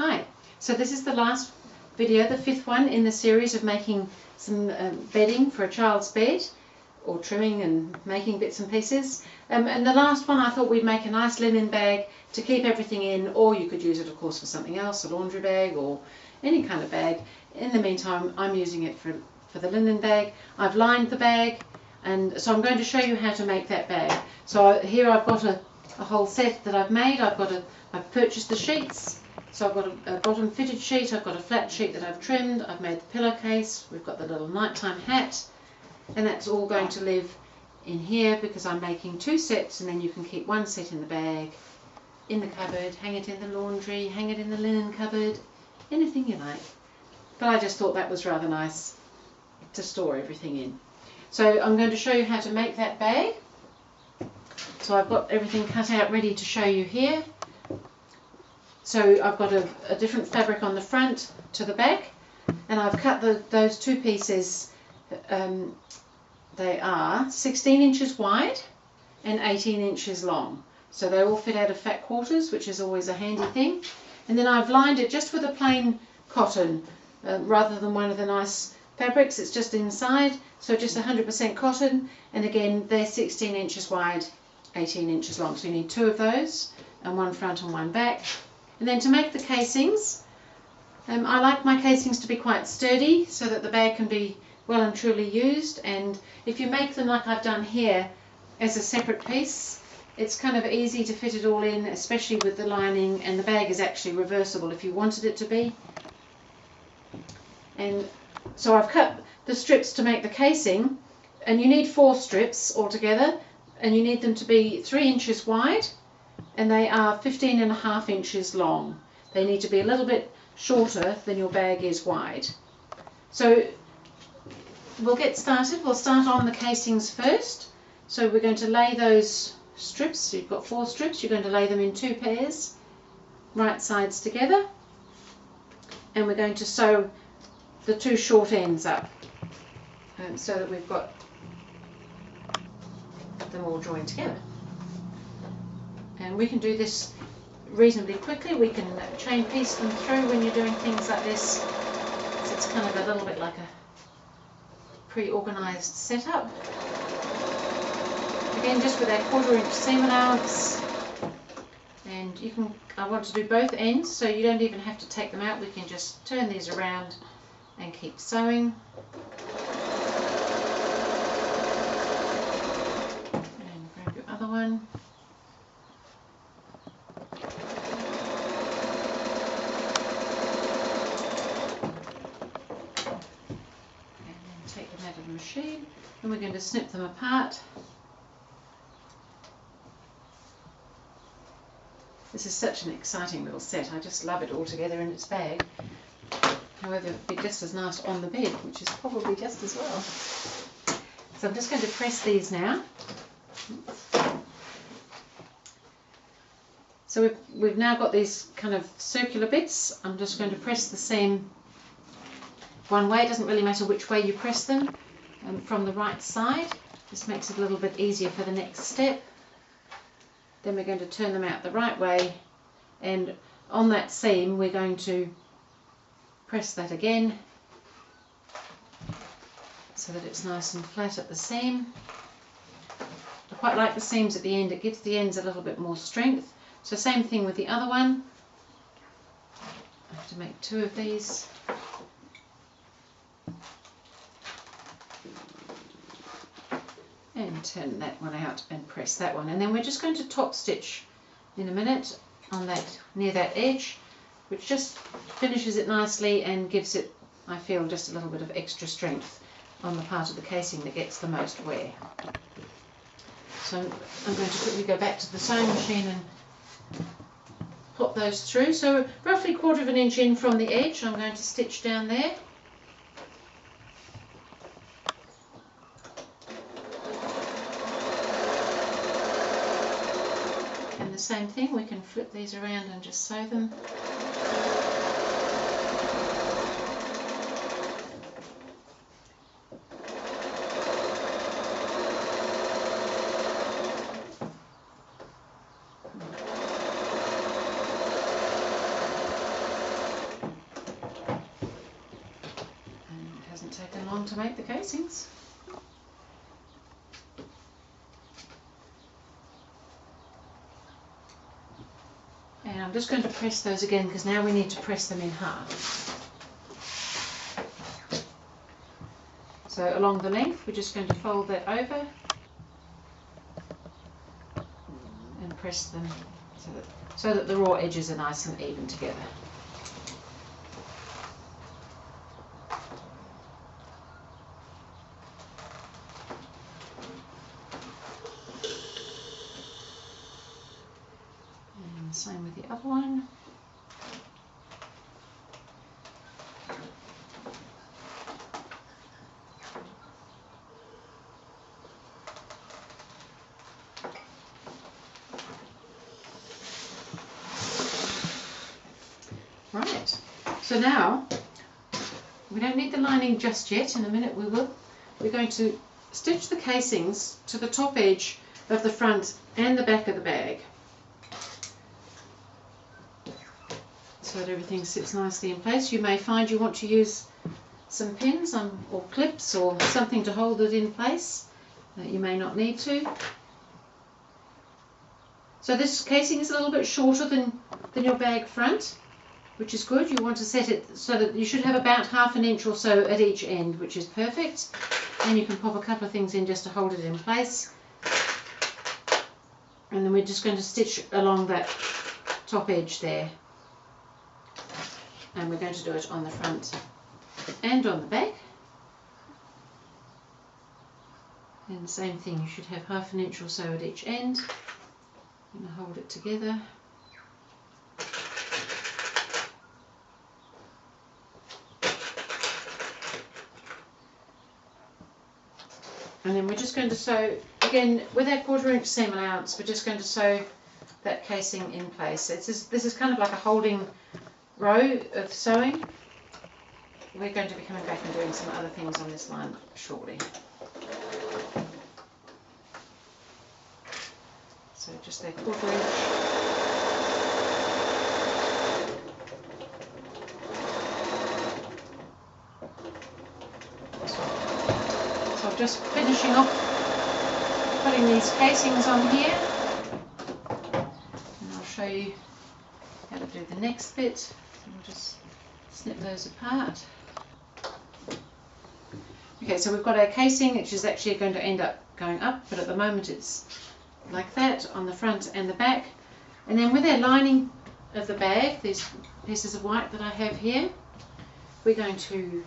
Hi, so this is the last video, the fifth one in the series of making some bedding for a child's bed, or trimming and making bits and pieces. And the last one I thought we'd make a nice linen bag to keep everything in, or you could use it of course for something else, a laundry bag or any kind of bag. In the meantime I'm using it for the linen bag. I've lined the bag, and so I'm going to show you how to make that bag. So here I've got a whole set that I've made. I've purchased the sheets. So I've got a bottom fitted sheet, I've got a flat sheet that I've trimmed, I've made the pillowcase, we've got the little nighttime hat, and that's all going to live in here because I'm making two sets, and then you can keep one set in the bag, in the cupboard, hang it in the laundry, hang it in the linen cupboard, anything you like. But I just thought that was rather nice to store everything in. So I'm going to show you how to make that bag. So I've got everything cut out ready to show you here. So I've got a different fabric on the front to the back, and I've cut those two pieces. They are 16 inches wide and 18 inches long. So they all fit out of fat quarters, which is always a handy thing. And then I've lined it just with a plain cotton, rather than one of the nice fabrics. It's just inside, so just 100% cotton. And again, they're 16 inches wide, 18 inches long. So you need two of those, and one front and one back. And then to make the casings, I like my casings to be quite sturdy so that the bag can be well and truly used. And if you make them like I've done here as a separate piece, it's kind of easy to fit it all in, especially with the lining, and the bag is actually reversible if you wanted it to be. And so I've cut the strips to make the casing, and you need 4 strips altogether, and you need them to be 3 inches wide, and they are 15.5 inches long. They need to be a little bit shorter than your bag is wide. So we'll get started. We'll start on the casings first. So we're going to lay those strips. So you've got 4 strips. You're going to lay them in 2 pairs, right sides together, and we're going to sew the 2 short ends up so that we've got them all joined together. And we can do this reasonably quickly. We can chain piece them through when you're doing things like this. So it's kind of a little bit like a pre-organised setup. Again, just with our 1/4 inch seam allowance. And you can, I want to do both ends, so you don't even have to take them out. We can just turn these around and keep sewing. And grab your other one. Machine, and we're going to snip them apart. This is such an exciting little set. I just love it all together in its bag. However, it'd be just as nice on the bed, which is probably just as well. So I'm just going to press these now. So we've now got these kind of circular bits. I'm just going to press the seam one way. It doesn't really matter which way you press them. From the right side. This makes it a little bit easier for the next step. Then we're going to turn them out the right way, and on that seam we're going to press that again so that it's nice and flat at the seam. I quite like the seams at the end. It gives the ends a little bit more strength. So same thing with the other one. I have to make 2 of these. And turn that one out and press that one, and then we're just going to top stitch in a minute on that, near that edge, which just finishes it nicely and gives it, I feel, just a little bit of extra strength on the part of the casing that gets the most wear. So I'm going to quickly go back to the sewing machine and pop those through. So roughly 1/4 inch in from the edge, I'm going to stitch down there. Same thing, we can flip these around and just sew them. taken long to make the casings. And I'm just going to press those again because now we need to press them in half. So along the length we're just going to fold that over and press them so that the raw edges are nice and even together. And same with the other one. Right, so now we don't need the lining just yet. In a minute we will. We're going to stitch the casings to the top edge of the front and the back of the bag so that everything sits nicely in place. You may find you want to use some pins or clips or something to hold it in place. You may not need to. So this casing is a little bit shorter than your bag front, which is good. You want to set it so that you should have about ½ an inch or so at each end, which is perfect. And you can pop a couple of things in just to hold it in place. And then we're just going to stitch along that top edge there. And we're going to do it on the front and on the back. And the same thing, you should have ½ an inch or so at each end. I'm going to hold it together. And then we're just going to sew, again, with our 1/4 inch seam allowance, we're just going to sew that casing in place. This is kind of like a holding row of sewing. We're going to be coming back and doing some other things on this line shortly. So just that 1/4 inch. Just finishing off putting these casings on here, and I'll show you how to do the next bit. We'll just snip those apart. Okay, so we've got our casing, which is actually going to end up going up, but at the moment it's like that on the front and the back. And then with our lining of the bag, these pieces of white that I have here, we're going to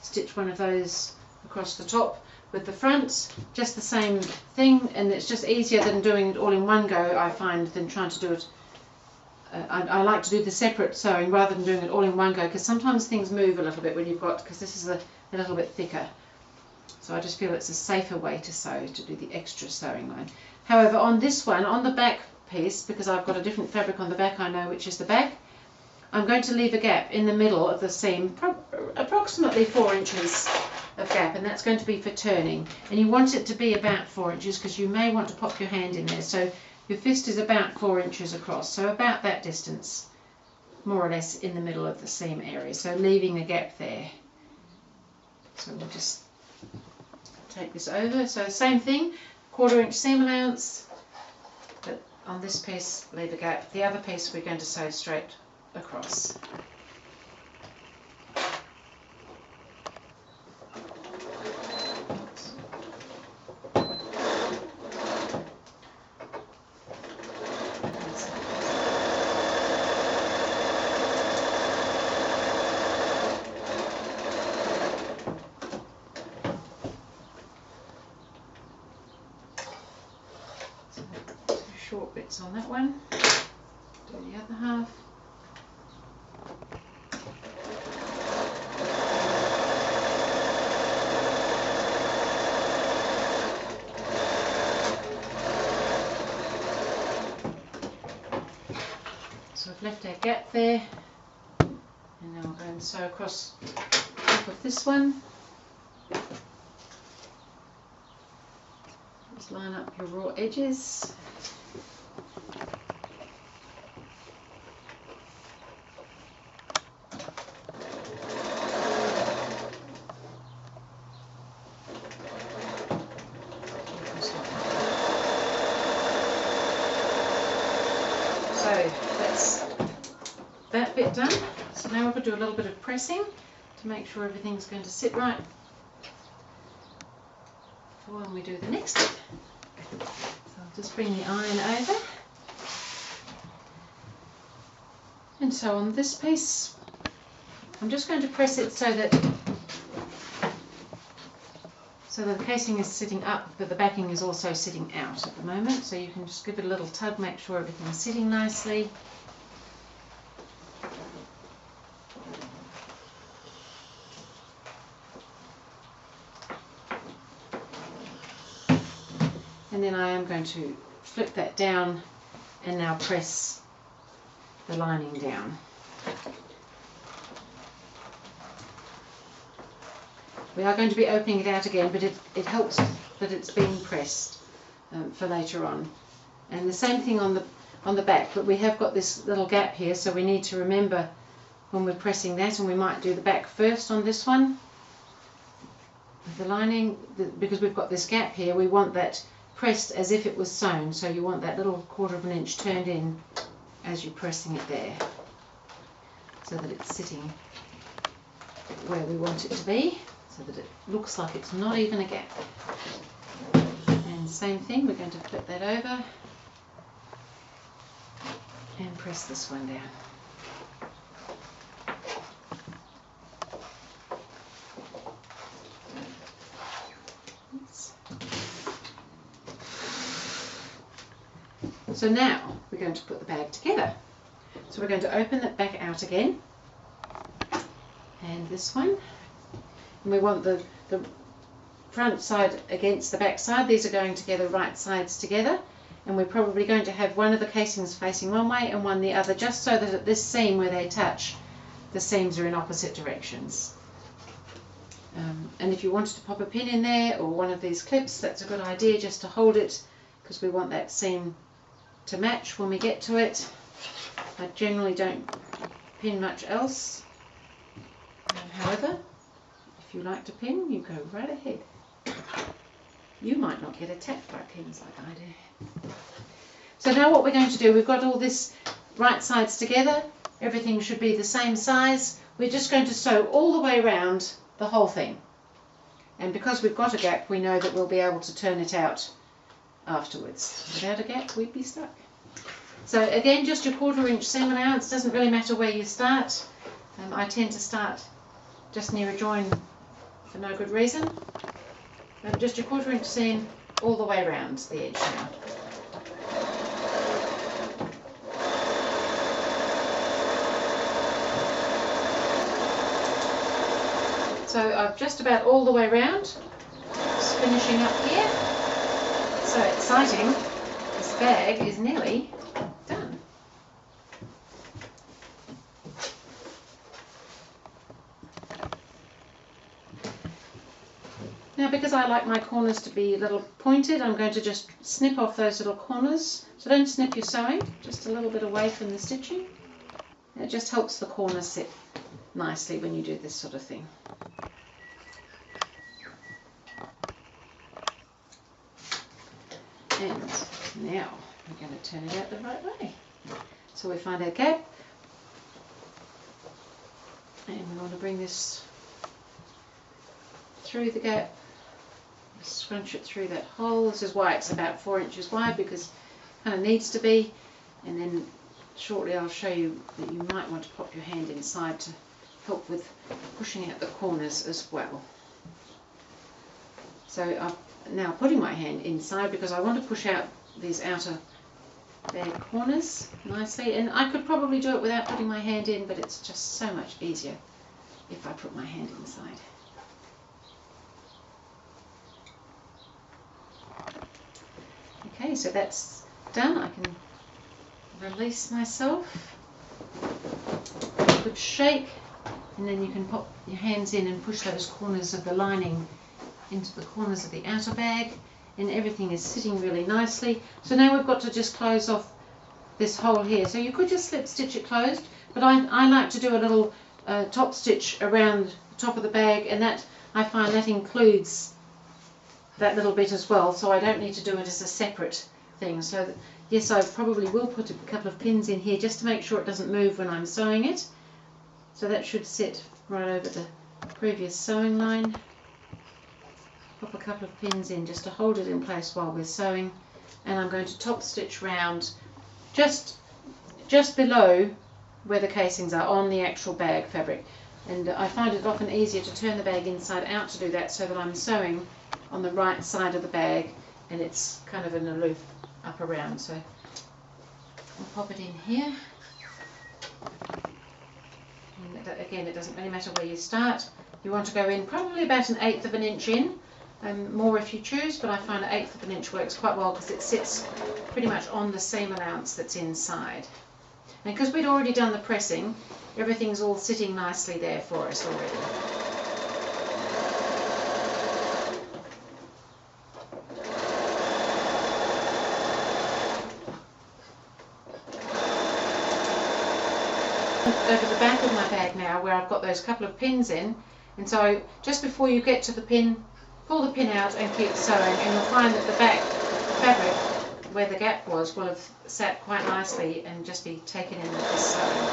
stitch one of those across the top with the front, just the same thing, and it's just easier than doing it all in one go, I find, than trying to do it. I like to do the separate sewing rather than doing it all in one go, because sometimes things move a little bit when you've got, because this is a little bit thicker. So I just feel it's a safer way to sew, to do the extra sewing line. However, on this one, on the back piece, because I've got a different fabric on the back, I know which is the back, I'm going to leave a gap in the middle of the seam, approximately 4 inches of gap, and that's going to be for turning. And you want it to be about 4 inches because you may want to pop your hand in there. So your fist is about 4 inches across, so about that distance, more or less, in the middle of the seam area. So leaving a gap there. So we'll just take this over. So same thing, 1/4 inch seam allowance, but on this piece leave a gap. The other piece we're going to sew straight across. So 2 short bits on that one. Do the other half. So I've left our gap there, and now I'll go and sew across the top of this one. Just line up your raw edges. done. So now we're going to do a little bit of pressing to make sure everything's going to sit right for when we do the next bit. So I'll just bring the iron over. And so on this piece, I'm just going to press it so that the casing is sitting up, but the backing is also sitting out at the moment. So you can just give it a little tug, make sure everything's sitting nicely. And then I am going to flip that down and now press the lining down. We are going to be opening it out again, but it helps that it's been pressed for later on. And the same thing on the back, but we have got this little gap here, so we need to remember when we're pressing that, and we might do the back first on this one. With the lining, because we've got this gap here, we want that pressed as if it was sewn, so you want that little 1/4 of an inch turned in as you're pressing it there, so that it's sitting where we want it to be, so that it looks like it's not even a gap. And same thing, we're going to flip that over and press this one down. So now we're going to put the bag together. So we're going to open that back out again, and this one, and we want the front side against the back side. These are going together, right sides together, and we're probably going to have one of the casings facing one way and one the other, just so that at this seam where they touch, the seams are in opposite directions. And if you wanted to pop a pin in there or one of these clips, that's a good idea, just to hold it, because we want that seam to match when we get to it. I generally don't pin much else. However, if you like to pin, you go right ahead. You might not get attacked by pins like I do. So now what we're going to do, we've got all this right sides together, everything should be the same size. We're just going to sew all the way around the whole thing. And because we've got a gap, we know that we'll be able to turn it out afterwards. Without a gap, we'd be stuck. So again, just your 1/4 inch seam allowance, doesn't really matter where you start. I tend to start just near a join for no good reason. Just your 1/4 inch seam all the way around the edge now. So I've just about all the way around, just finishing up here. So exciting, this bag is nearly done. Now, because I like my corners to be a little pointed, I'm going to just snip off those little corners. So don't snip your sewing, just a little bit away from the stitching. It just helps the corners sit nicely when you do this sort of thing. And now we're going to turn it out the right way. So we find our gap, and we want to bring this through the gap, scrunch it through that hole. This is why it's about 4 inches wide, because it kind of needs to be. And then shortly I'll show you that you might want to pop your hand inside to help with pushing out the corners as well. So I'm now putting my hand inside because I want to push out these outer bag corners nicely, and I could probably do it without putting my hand in, but it's just so much easier if I put my hand inside. Okay, so that's done. I can release myself. Good shake, and then you can pop your hands in and push those corners of the lining into the corners of the outer bag, and everything is sitting really nicely. So now we've got to just close off this hole here. So you could just slip stitch it closed, but I like to do a little top stitch around the top of the bag, and that I find that includes that little bit as well, so I don't need to do it as a separate thing. So that, yes, I probably will put a couple of pins in here just to make sure it doesn't move when I'm sewing it, So that should sit right over the previous sewing line. Pop a couple of pins in just to hold it in place while we're sewing, and I'm going to top stitch round just below where the casings are on the actual bag fabric. And I find it often easier to turn the bag inside out to do that, so that I'm sewing on the right side of the bag and it's kind of an aloof up around. So I'll pop it in here. And again, it doesn't really matter where you start. You want to go in probably about 1/8 of an inch in, more if you choose, but I find 1/8 of an inch works quite well because it sits pretty much on the seam allowance that's inside. And because we'd already done the pressing, everything's all sitting nicely there for us already. Over the back of my bag now, where I've got those couple of pins in, and so just before you get to the pin, pull the pin out and keep sewing, and you'll find that the back fabric where the gap was will have sat quite nicely and just be taken in with this sewing.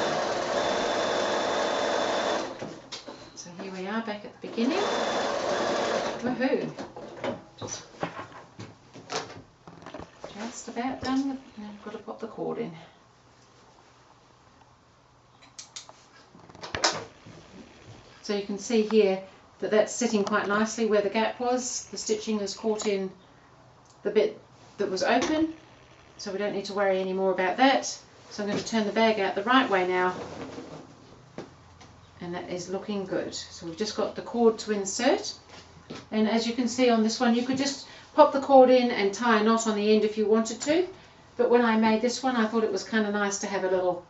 So here we are back at the beginning. Woohoo! Just about done with, I've got to pop the cord in. So you can see here that that's sitting quite nicely where the gap was. The stitching has caught in the bit that was open, so we don't need to worry any more about that. So I'm going to turn the bag out the right way now, and that is looking good. So we've just got the cord to insert, and as you can see on this one, you could just pop the cord in and tie a knot on the end if you wanted to, but when I made this one I thought it was kind of nice to have a little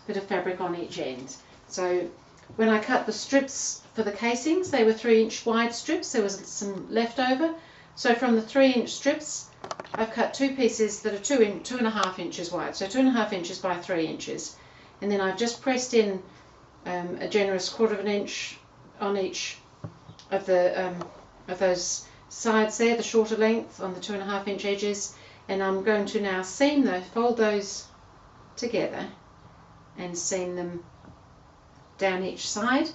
bit of fabric on each end. So when I cut the strips for the casings, they were 3-inch wide strips. There was some left over. So from the 3-inch strips, I've cut 2 pieces that are 2.5 inches wide. So 2.5 inches by 3 inches. And then I've just pressed in a generous 1/4 inch on each of the of those sides there, the shorter length on the 2.5 inch edges. And I'm going to now seam those, fold those together and seam them down each side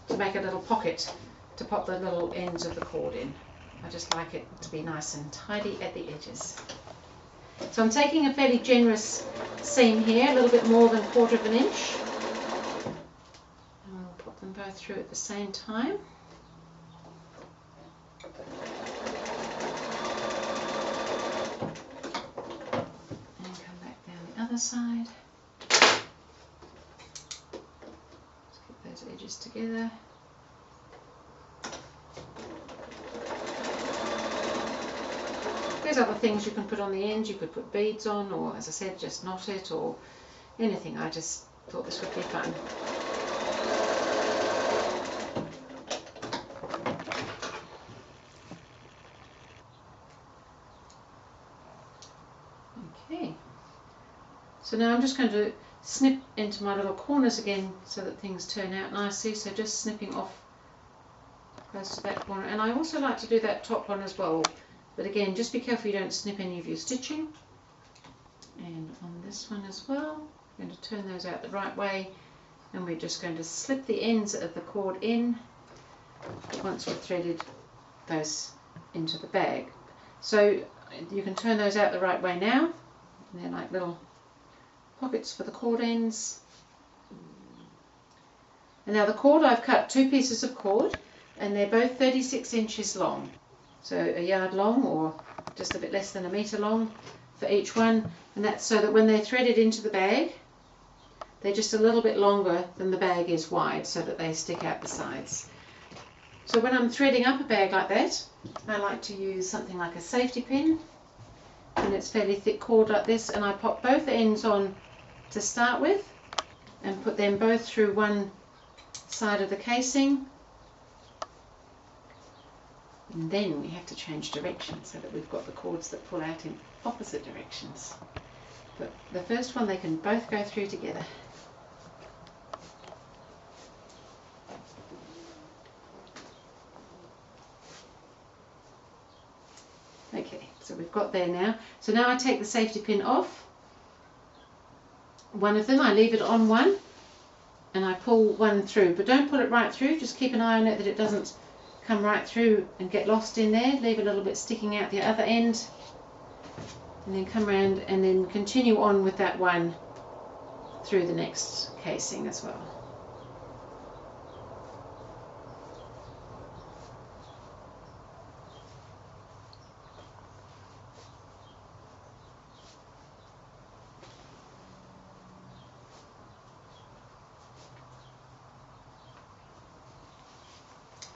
to make a little pocket to pop the little ends of the cord in. I just like it to be nice and tidy at the edges. So I'm taking a fairly generous seam here, a little bit more than 1/4 inch. And we'll pop them both through at the same time. And come back down the other side. Those edges together. There's other things you can put on the ends. You could put beads on, or as I said, just knot it, or anything. I just thought this would be fun. Okay. So now I'm just going to snip into my little corners again so that things turn out nicely. So just snipping off close to that corner, and I also like to do that top one as well, but again just be careful you don't snip any of your stitching. And on this one as well, I'm going to turn those out the right way, and we're just going to slip the ends of the cord in once we've threaded those into the bag. So you can turn those out the right way now, and they're like little pockets for the cord ends. And now the cord, I've cut 2 pieces of cord, and they're both 36 inches long, so a yard long or just a bit less than 1 metre long for each one, and that's so that when they're threaded into the bag they're just a little bit longer than the bag is wide, so that they stick out the sides. So when I'm threading up a bag like that, I like to use something like a safety pin, and it's fairly thick cord like this, and I pop both ends on to start with and put them both through one side of the casing, and then we have to change direction so that we've got the cords that pull out in opposite directions. But the first one, they can both go through together. Okay, so we've got there now. So now I take the safety pin off. One of them, I leave it on one, and I pull one through, but don't pull it right through, just keep an eye on it that it doesn't come right through and get lost in there. Leave a little bit sticking out the other end, and then come around and then continue on with that one through the next casing as well.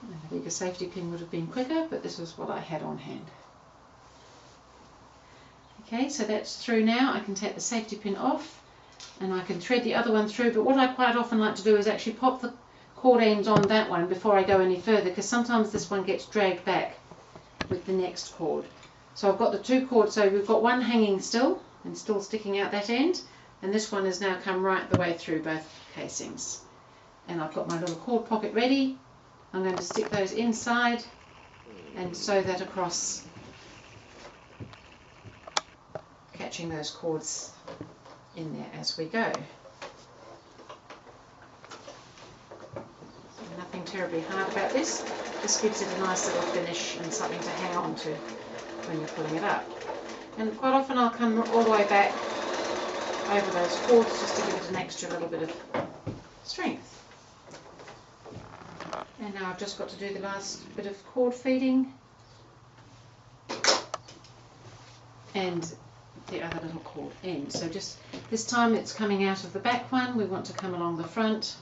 A bigger safety pin would have been quicker, but this was what I had on hand. Okay, so that's through now. I can take the safety pin off and I can thread the other one through, but what I quite often like to do is actually pop the cord ends on that one before I go any further, because sometimes this one gets dragged back with the next cord. So I've got the two cords, so we've got one hanging still and still sticking out that end, and this one has now come right the way through both casings. And I've got my little cord pocket ready. I'm going to stick those inside and sew that across, catching those cords in there as we go. So nothing terribly hard about this. This gives it a nice little finish and something to hang on to when you're pulling it up. And quite often I'll come all the way back over those cords just to give it an extra little bit of strength. And now I've just got to do the last bit of cord feeding and the other little cord end. So just this time it's coming out of the back one, we want to come along the front,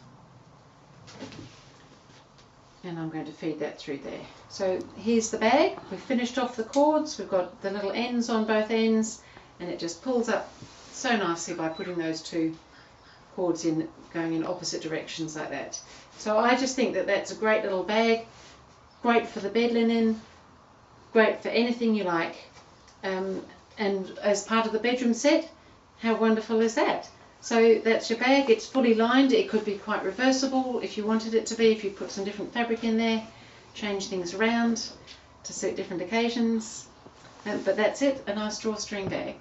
and I'm going to feed that through there. So here's the bag. We've finished off the cords, we've got the little ends on both ends, and it just pulls up so nicely by putting those two cords in, going in opposite directions like that. So I just think that that's a great little bag, great for the bed linen, great for anything you like, and as part of the bedroom set, how wonderful is that? So that's your bag. It's fully lined. It could be quite reversible if you wanted it to be, if you put some different fabric in there, change things around to suit different occasions, but that's it, a nice drawstring bag.